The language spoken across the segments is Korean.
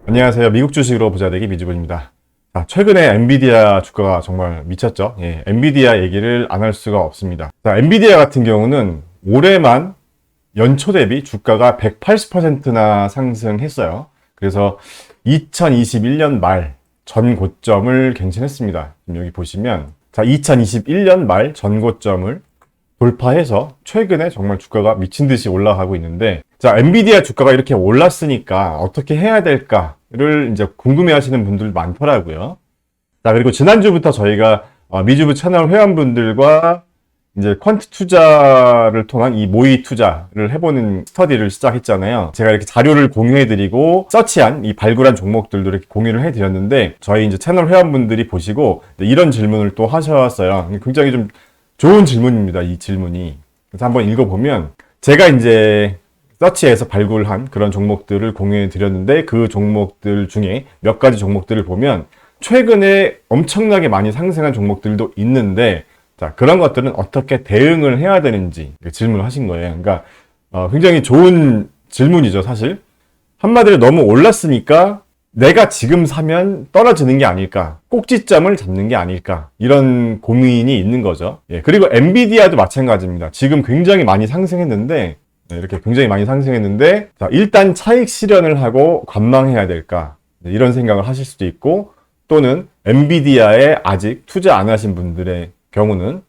안녕하세요. 미국 주식으로 부자되기 미주분입니다. 자, 최근에 엔비디아 주가가 정말 미쳤죠. 예, 엔비디아 얘기를 안 할 수가 없습니다. 자, 엔비디아 같은 경우는 올해만 연초 대비 주가가 180%나 상승했어요. 그래서 2021년 말 전 고점을 갱신했습니다. 여기 보시면 자, 2021년 말 전 고점을 돌파해서 최근에 정말 주가가 미친 듯이 올라가고 있는데, 자, 엔비디아 주가가 이렇게 올랐으니까 어떻게 해야 될까를 이제 궁금해 하시는 분들 많더라고요. 자, 그리고 지난주부터 저희가 미주부 채널 회원분들과 이제 퀀트 투자를 통한 이 모의 투자를 해보는 스터디를 시작했잖아요. 제가 이렇게 자료를 공유해드리고 서치한 이 발굴한 종목들도 이렇게 공유를 해드렸는데, 저희 이제 채널 회원분들이 보시고 이런 질문을 또 하셨어요. 굉장히 좀 좋은 질문입니다, 이 질문이. 그래서 한번 읽어보면, 제가 이제 서치에서 발굴한 그런 종목들을 공유해 드렸는데, 그 종목들 중에 몇 가지 종목들을 보면 최근에 엄청나게 많이 상승한 종목들도 있는데, 자, 그런 것들은 어떻게 대응을 해야 되는지 질문을 하신 거예요. 그러니까 굉장히 좋은 질문이죠, 사실. 한마디로 너무 올랐으니까 내가 지금 사면 떨어지는 게 아닐까, 꼭지점을 잡는 게 아닐까, 이런 고민이 있는 거죠. 예, 그리고 엔비디아도 마찬가지입니다. 지금 굉장히 많이 상승했는데, 이렇게 굉장히 많이 상승했는데, 자, 일단 차익 실현을 하고 관망해야 될까, 이런 생각을 하실 수도 있고, 또는 엔비디아에 아직 투자 안 하신 분들의 경우는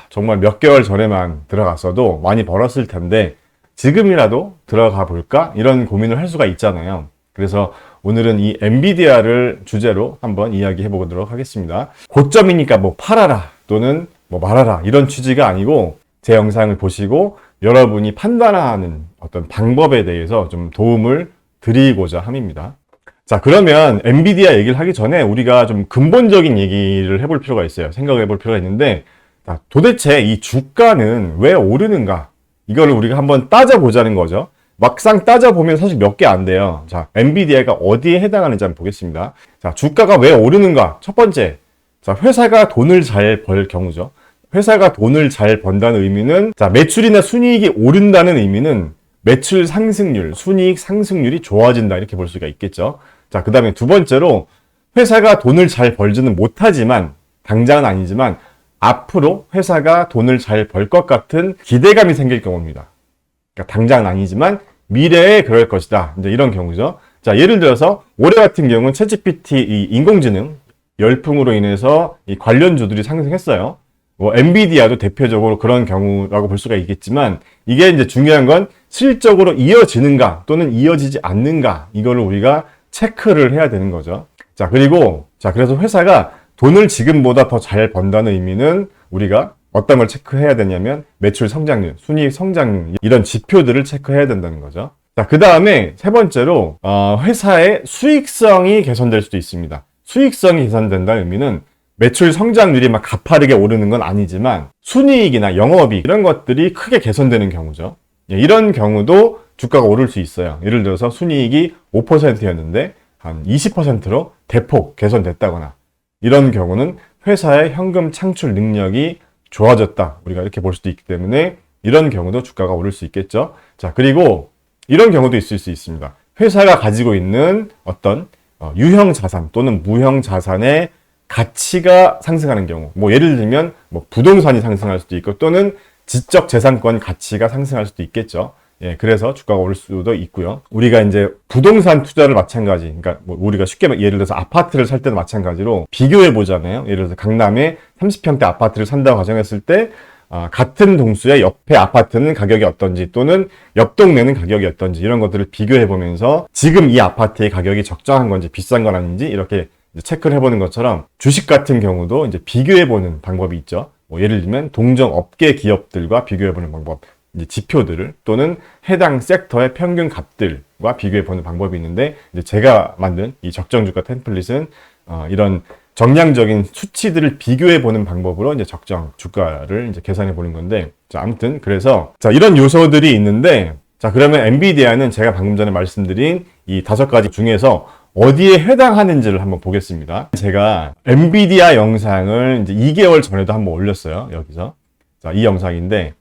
정말 몇 개월 전에만 들어갔어도 많이 벌었을 텐데 지금이라도 들어가 볼까, 이런 고민을 할 수가 있잖아요. 그래서 오늘은 이 엔비디아를 주제로 한번 이야기해 보도록 하겠습니다. 고점이니까 뭐 팔아라 또는 뭐 말아라, 이런 취지가 아니고, 제 영상을 보시고 여러분이 판단하는 어떤 방법에 대해서 좀 도움을 드리고자 함입니다. 자, 그러면 엔비디아 얘기를 하기 전에 우리가 좀 근본적인 얘기를 해볼 필요가 있어요. 생각을 해볼 필요가 있는데, 자, 도대체 이 주가는 왜 오르는가, 이거를 우리가 한번 따져보자는 거죠. 막상 따져보면 사실 몇 개 안 돼요. 자, 엔비디아가 어디에 해당하는지 한번 보겠습니다. 자, 주가가 왜 오르는가? 첫 번째, 자, 회사가 돈을 잘 벌 경우죠. 회사가 돈을 잘 번다는 의미는, 자, 매출이나 순이익이 오른다는 의미는 매출 상승률, 순이익 상승률이 좋아진다, 이렇게 볼 수가 있겠죠. 자, 그 다음에 두 번째로, 회사가 돈을 잘 벌지는 못하지만, 당장은 아니지만 앞으로 회사가 돈을 잘 벌 것 같은 기대감이 생길 경우입니다. 그러니까 당장은 아니지만 미래에 그럴 것이다, 이제 이런 경우죠. 자, 예를 들어서 올해 같은 경우는 챗GPT, 이 인공지능 열풍으로 인해서 이 관련주들이 상승했어요. 뭐 엔비디아도 대표적으로 그런 경우라고 볼 수가 있겠지만, 이게 이제 중요한 건 실적으로 이어지는가 또는 이어지지 않는가, 이거를 우리가 체크를 해야 되는 거죠. 자, 그리고 그래서 회사가 돈을 지금보다 더 잘 번다는 의미는 우리가 어떤 걸 체크해야 되냐면 매출 성장률, 순이익 성장률, 이런 지표들을 체크해야 된다는 거죠. 자, 그 다음에 세 번째로 회사의 수익성이 개선될 수도 있습니다. 수익성이 개선된다는 의미는 매출 성장률이 막 가파르게 오르는 건 아니지만 순이익이나 영업이익, 이런 것들이 크게 개선되는 경우죠. 이런 경우도 주가가 오를 수 있어요. 예를 들어서 순이익이 5%였는데 한 20%로 대폭 개선됐다거나, 이런 경우는 회사의 현금 창출 능력이 좋아졌다, 우리가 이렇게 볼 수도 있기 때문에 이런 경우도 주가가 오를 수 있겠죠. 자, 그리고 이런 경우도 있을 수 있습니다. 회사가 가지고 있는 어떤 유형 자산 또는 무형 자산의 가치가 상승하는 경우, 뭐 예를 들면 뭐 부동산이 상승할 수도 있고, 또는 지적 재산권 가치가 상승할 수도 있겠죠. 예, 그래서 주가가 오를 수도 있고요. 우리가 이제 부동산 투자를 마찬가지, 그러니까 뭐 우리가 쉽게 예를 들어서 아파트를 살 때도 마찬가지로 비교해 보잖아요. 예를 들어서 강남에 30평대 아파트를 산다고 가정했을 때, 같은 동수의 옆에 아파트는 가격이 어떤지, 또는 옆 동네는 가격이 어떤지, 이런 것들을 비교해 보면서 지금 이 아파트의 가격이 적정한 건지 비싼 건 아닌지 이렇게 체크를 해보는 것처럼, 주식 같은 경우도 이제 비교해보는 방법이 있죠. 뭐 예를 들면 동종 업계 기업들과 비교해보는 방법, 이제 지표들을, 또는 해당 섹터의 평균 값들과 비교해보는 방법이 있는데, 이제 제가 만든 이 적정주가 템플릿은 이런 정량적인 수치들을 비교해보는 방법으로 이제 적정 주가를 이제 계산해보는 건데, 자, 아무튼 그래서 자, 이런 요소들이 있는데, 자, 그러면 엔비디아는 제가 방금 전에 말씀드린 이 5가지 중에서 어디에 해당하는지를 한번 보겠습니다. 제가 엔비디아 영상을 이제 2개월 전에도 한번 올렸어요, 여기서. 자, 이 영상인데,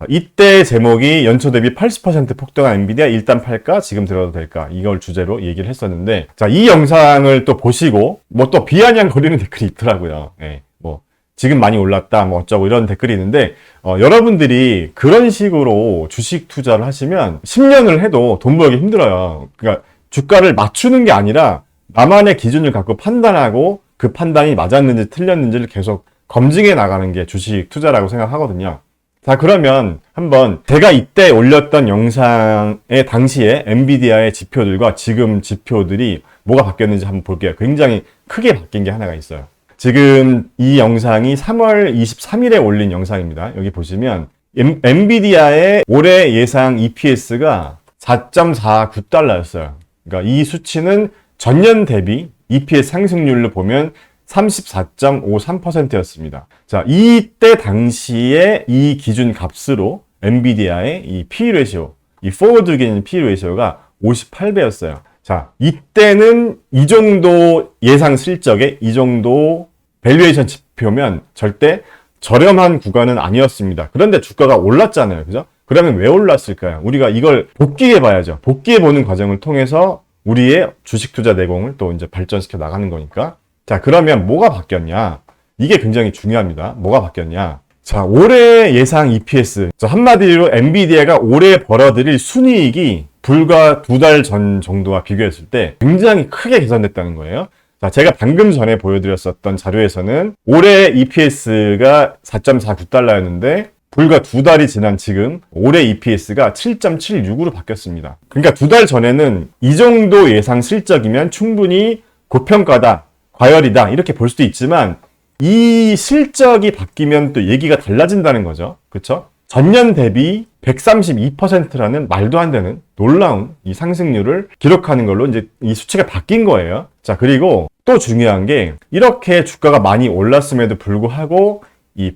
이때 제목이 연초 대비 80% 폭등한 엔비디아 일단 팔까? 지금 들어도 될까? 이걸 주제로 얘기를 했었는데, 자, 이 영상을 또 보시고, 뭐 또 비아냥거리는 댓글이 있더라고요. 예, 뭐, 지금 많이 올랐다, 뭐 어쩌고 이런 댓글이 있는데, 여러분들이 그런 식으로 주식 투자를 하시면 10년을 해도 돈 벌기 힘들어요. 그러니까 주가를 맞추는 게 아니라 나만의 기준을 갖고 판단하고 그 판단이 맞았는지 틀렸는지를 계속 검증해 나가는 게 주식 투자라고 생각하거든요. 자, 그러면 한번 제가 이때 올렸던 영상의 당시에 엔비디아의 지표들과 지금 지표들이 뭐가 바뀌었는지 한번 볼게요. 굉장히 크게 바뀐 게 하나가 있어요. 지금 이 영상이 3월 23일에 올린 영상입니다. 여기 보시면 엔비디아의 올해 예상 EPS가 4.49달러였어요. 그러니까 이 수치는 전년 대비 EPS 상승률로 보면 34.53%였습니다. 자, 이때 당시에 이 기준 값으로 엔비디아의 이 P 레시오, 이 포워드 기준 P 레시오가 58배였어요. 자, 이때는 이 정도 예상 실적에 이 정도 밸류에이션 지표면 절대 저렴한 구간은 아니었습니다. 그런데 주가가 올랐잖아요. 그죠? 그러면 왜 올랐을까요? 우리가 이걸 복귀해 봐야죠. 복귀해 보는 과정을 통해서 우리의 주식 투자 내공을 또 이제 발전시켜 나가는 거니까. 자, 그러면 뭐가 바뀌었냐? 이게 굉장히 중요합니다. 뭐가 바뀌었냐? 자, 올해 예상 EPS. 한마디로 엔비디아가 올해 벌어들일 순이익이 불과 2달 전 정도와 비교했을 때 굉장히 크게 개선됐다는 거예요. 자, 제가 방금 전에 보여드렸었던 자료에서는 올해 EPS가 4.49달러였는데 불과 2달이 지난 지금 올해 EPS가 7.76으로 바뀌었습니다. 그러니까 2달 전에는 이 정도 예상 실적이면 충분히 고평가다, 과열이다 이렇게 볼 수도 있지만 이 실적이 바뀌면 또 얘기가 달라진다는 거죠. 그렇죠? 전년 대비 132%라는 말도 안 되는 놀라운 이 상승률을 기록하는 걸로 이제 이 수치가 바뀐 거예요. 자, 그리고 또 중요한 게 이렇게 주가가 많이 올랐음에도 불구하고 이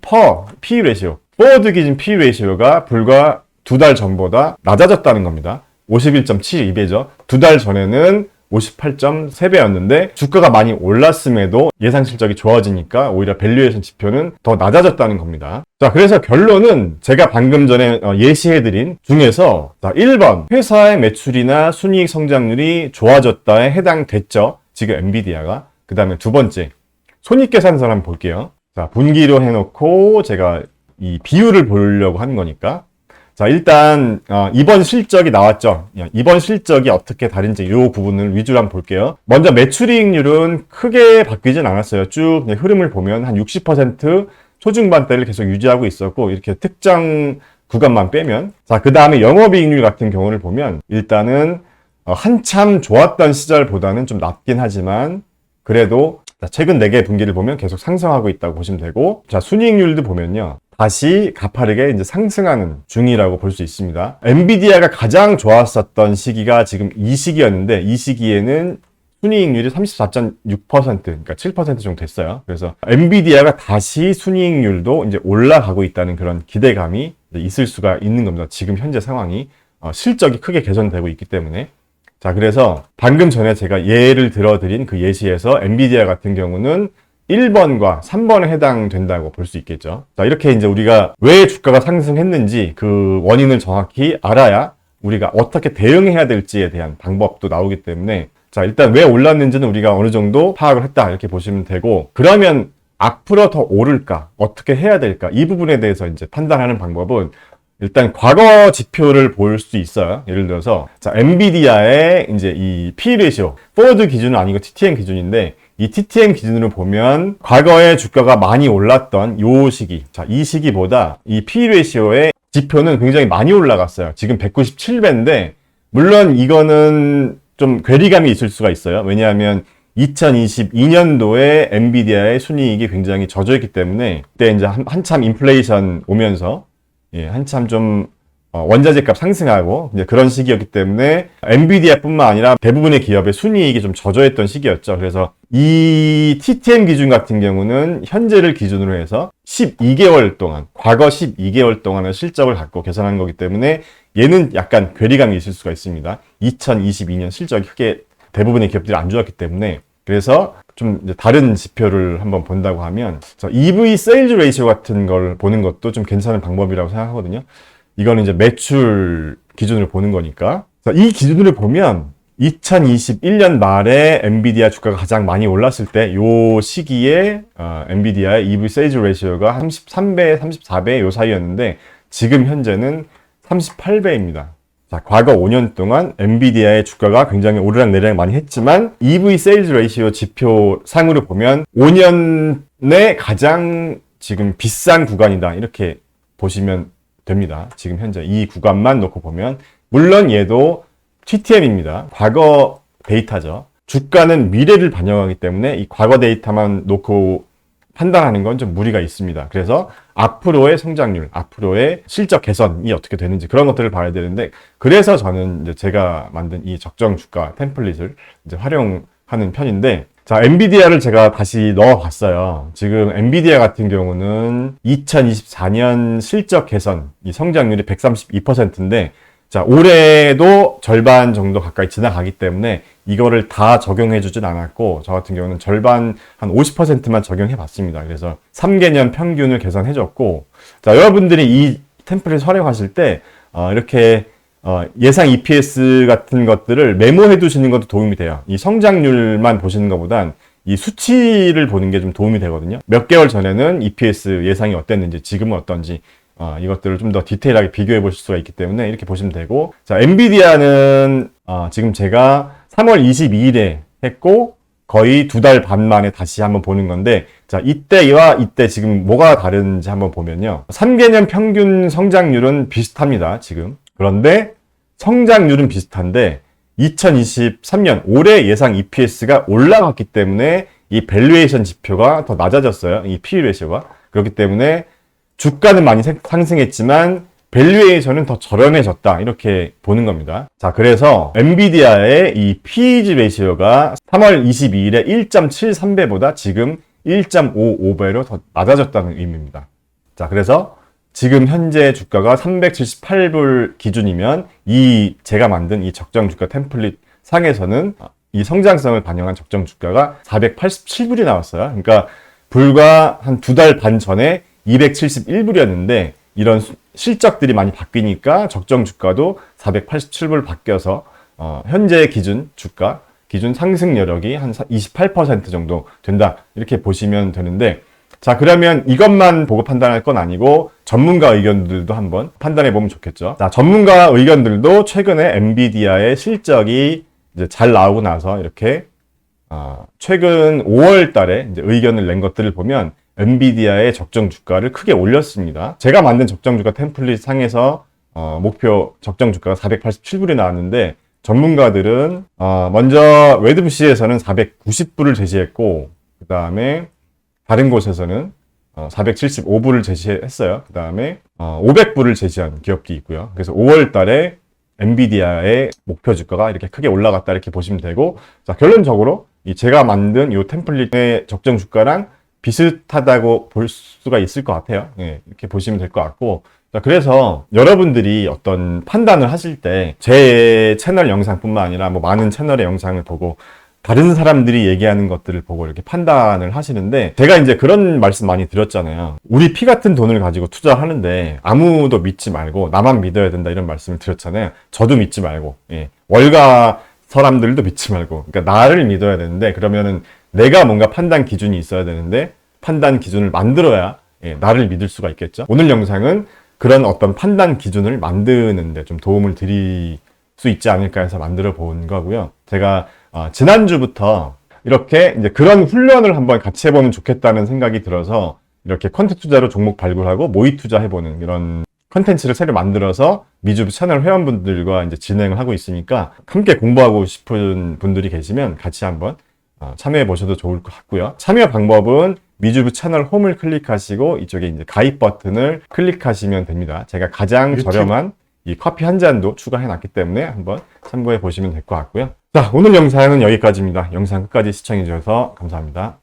P 레시오, 포워드 기준 P 레시오가 불과 2달 전보다 낮아졌다는 겁니다. 51.72배죠. 2달 전에는 58.3배였는데 주가가 많이 올랐음에도 예상 실적이 좋아지니까 오히려 밸류에이션 지표는 더 낮아졌다는 겁니다. 자, 그래서 결론은 제가 방금 전에 예시해드린 중에서 1번 회사의 매출이나 순이익 성장률이 좋아졌다에 해당됐죠. 지금 엔비디아가. 그 다음에 두 번째 손익계산서를 한번 볼게요. 자, 분기로 해놓고 제가 이 비율을 보려고 하는 거니까 자, 일단 이번 실적이 나왔죠. 이번 실적이 어떻게 다른지 이 부분을 위주로 한번 볼게요. 먼저 매출이익률은 크게 바뀌진 않았어요. 쭉 흐름을 보면 한 60% 초중반대를 계속 유지하고 있었고 이렇게 특정 구간만 빼면 자, 그 다음에 영업이익률 같은 경우를 보면 일단은 한참 좋았던 시절보다는 좀 낮긴 하지만 그래도 최근 4개 분기를 보면 계속 상승하고 있다고 보시면 되고 자, 순이익률도 보면요. 다시 가파르게 이제 상승하는 중이라고 볼 수 있습니다. 엔비디아가 가장 좋았었던 시기가 지금 이 시기였는데 이 시기에는 순이익률이 34.6%, 그러니까 7% 정도 됐어요. 그래서 엔비디아가 다시 순이익률도 이제 올라가고 있다는 그런 기대감이 있을 수가 있는 겁니다. 지금 현재 상황이 실적이 크게 개선되고 있기 때문에. 자, 그래서 방금 전에 제가 예를 들어드린 그 예시에서 엔비디아 같은 경우는 1번과 3번에 해당된다고 볼 수 있겠죠. 자, 이렇게 이제 우리가 왜 주가가 상승했는지 그 원인을 정확히 알아야 우리가 어떻게 대응해야 될지에 대한 방법도 나오기 때문에 자, 일단 왜 올랐는지는 우리가 어느 정도 파악을 했다 이렇게 보시면 되고 그러면 앞으로 더 오를까? 어떻게 해야 될까? 이 부분에 대해서 이제 판단하는 방법은 일단 과거 지표를 볼 수 있어요. 예를 들어서 자, 엔비디아의 이제 이 P 레시오, 포워드 기준은 아니고 TTM 기준인데 이 TTM 기준으로 보면 과거에 주가가 많이 올랐던 요 시기, 자, 이 시기보다 이 P 레시오의 지표는 굉장히 많이 올라갔어요. 지금 197배인데 물론 이거는 좀 괴리감이 있을 수가 있어요. 왜냐하면 2022년도에 엔비디아의 순이익이 굉장히 젖어있기 때문에 그때 이제 한참 인플레이션 오면서 한참 좀 원자재 값 상승하고 이제 그런 시기였기 때문에 엔비디아뿐만 아니라 대부분의 기업의 순이익이 좀 젖어있던 시기였죠. 그래서 이 TTM 기준 같은 경우는 현재를 기준으로 해서 12개월 동안, 과거 12개월 동안의 실적을 갖고 계산한 거기 때문에 얘는 약간 괴리감이 있을 수가 있습니다. 2022년 실적이 크게 대부분의 기업들이 안 좋았기 때문에 그래서 좀 이제 다른 지표를 한번 본다고 하면 EV 세일즈 레이시오 같은 걸 보는 것도 좀 괜찮은 방법이라고 생각하거든요. 이거는 이제 매출 기준으로 보는 거니까. 자, 이 기준으로 보면 2021년 말에 엔비디아 주가가 가장 많이 올랐을 때 요 시기에 엔비디아의 EV 세일즈 레이시오가 33배, 34배 요 사이였는데 지금 현재는 38배입니다. 자, 과거 5년 동안 엔비디아의 주가가 굉장히 오르락내리락 많이 했지만 EV 세일즈 레이시오 지표상으로 보면 5년내 가장 지금 비싼 구간이다. 이렇게 보시면 됩니다. 지금 현재 이 구간만 놓고 보면 물론 얘도 TTM입니다. 과거 데이터죠. 주가는 미래를 반영하기 때문에 이 과거 데이터만 놓고 판단하는 건 좀 무리가 있습니다. 그래서 앞으로의 성장률, 앞으로의 실적 개선이 어떻게 되는지 그런 것들을 봐야 되는데 그래서 저는 이제 제가 만든 이 적정 주가 템플릿을 이제 활용하는 편인데 자, 엔비디아를 제가 다시 넣어봤어요. 지금 엔비디아 같은 경우는 2024년 실적 개선, 이 성장률이 132%인데 자, 올해도 절반 정도 가까이 지나가기 때문에 이거를 다 적용해주진 않았고 저 같은 경우는 절반 한 50%만 적용해봤습니다. 그래서 3개년 평균을 계산해줬고 자, 여러분들이 이 템플릿 활용하실 때 이렇게 예상 EPS 같은 것들을 메모해 두시는 것도 도움이 돼요. 이 성장률만 보시는 것보단 이 수치를 보는 게 좀 도움이 되거든요. 몇 개월 전에는 EPS 예상이 어땠는지 지금은 어떤지 이것들을 좀 더 디테일하게 비교해 보실 수가 있기 때문에 이렇게 보시면 되고 자, 엔비디아는 지금 제가 3월 22일에 했고 거의 2달 반 만에 다시 한번 보는 건데 자, 이때와 이때 지금 뭐가 다른지 한번 보면요. 3개년 평균 성장률은 비슷합니다. 지금. 그런데 성장률은 비슷한데 2023년 올해 예상 EPS가 올라갔기 때문에 이 밸류에이션 지표가 더 낮아졌어요. 이 PE 레이시오가. 그렇기 때문에 주가는 많이 상승했지만 밸류에이션은 더 저렴해졌다. 이렇게 보는 겁니다. 자, 그래서 엔비디아의 이 PEG 레이시오가 3월 22일에 1.73배보다 지금 1.55배로 더 낮아졌다는 의미입니다. 자, 그래서 지금 현재 주가가 378불 기준이면 이 제가 만든 이 적정 주가 템플릿 상에서는 이 성장성을 반영한 적정 주가가 487불이 나왔어요. 그러니까 불과 한 2달 반 전에 271불이었는데 이런 실적들이 많이 바뀌니까 적정 주가도 487불 바뀌어서 현재 기준 주가, 기준 상승 여력이 한 28% 정도 된다. 이렇게 보시면 되는데 자, 그러면 이것만 보고 판단할 건 아니고 전문가 의견들도 한번 판단해 보면 좋겠죠. 자, 전문가 의견들도 최근에 엔비디아의 실적이 이제 잘 나오고 나서 이렇게 최근 5월 달에 이제 의견을 낸 것들을 보면 엔비디아의 적정 주가를 크게 올렸습니다. 제가 만든 적정 주가 템플릿 상에서 목표 적정 주가가 487불이 나왔는데 전문가들은 먼저 웨드부시에서는 490불을 제시했고 그 다음에 다른 곳에서는 475불을 제시했어요. 그 다음에 500불을 제시한 기업도 있고요. 그래서 5월 달에 엔비디아의 목표 주가가 이렇게 크게 올라갔다 이렇게 보시면 되고 자, 결론적으로 이 제가 만든 이 템플릿의 적정 주가랑 비슷하다고 볼 수가 있을 것 같아요. 예, 이렇게 보시면 될 것 같고 자, 그래서 여러분들이 어떤 판단을 하실 때 제 채널 영상뿐만 아니라 뭐 많은 채널의 영상을 보고 다른 사람들이 얘기하는 것들을 보고 이렇게 판단을 하시는데 제가 이제 그런 말씀 많이 드렸잖아요. 우리 피 같은 돈을 가지고 투자하는데 아무도 믿지 말고 나만 믿어야 된다 이런 말씀을 드렸잖아요. 저도 믿지 말고 예. 월가 사람들도 믿지 말고 그러니까 나를 믿어야 되는데 그러면은 내가 뭔가 판단 기준이 있어야 되는데 판단 기준을 만들어야 예, 나를 믿을 수가 있겠죠. 오늘 영상은 그런 어떤 판단 기준을 만드는데 좀 도움을 드릴 수 있지 않을까 해서 만들어 본 거고요. 제가 지난주부터 이렇게 이제 그런 훈련을 한번 같이 해보면 좋겠다는 생각이 들어서 이렇게 컨텐츠 투자로 종목 발굴하고 모의 투자 해보는 이런 컨텐츠를 새로 만들어서 미주부 채널 회원분들과 이제 진행을 하고 있으니까 함께 공부하고 싶은 분들이 계시면 같이 한번 참여해 보셔도 좋을 것 같고요. 참여 방법은 미주부 채널 홈을 클릭하시고 이쪽에 이제 가입 버튼을 클릭하시면 됩니다. 제가 가장 저렴한 이 커피 한 잔도 추가해 놨기 때문에 한번 참고해 보시면 될 것 같고요. 자, 오늘 영상은 여기까지입니다. 영상 끝까지 시청해 주셔서 감사합니다.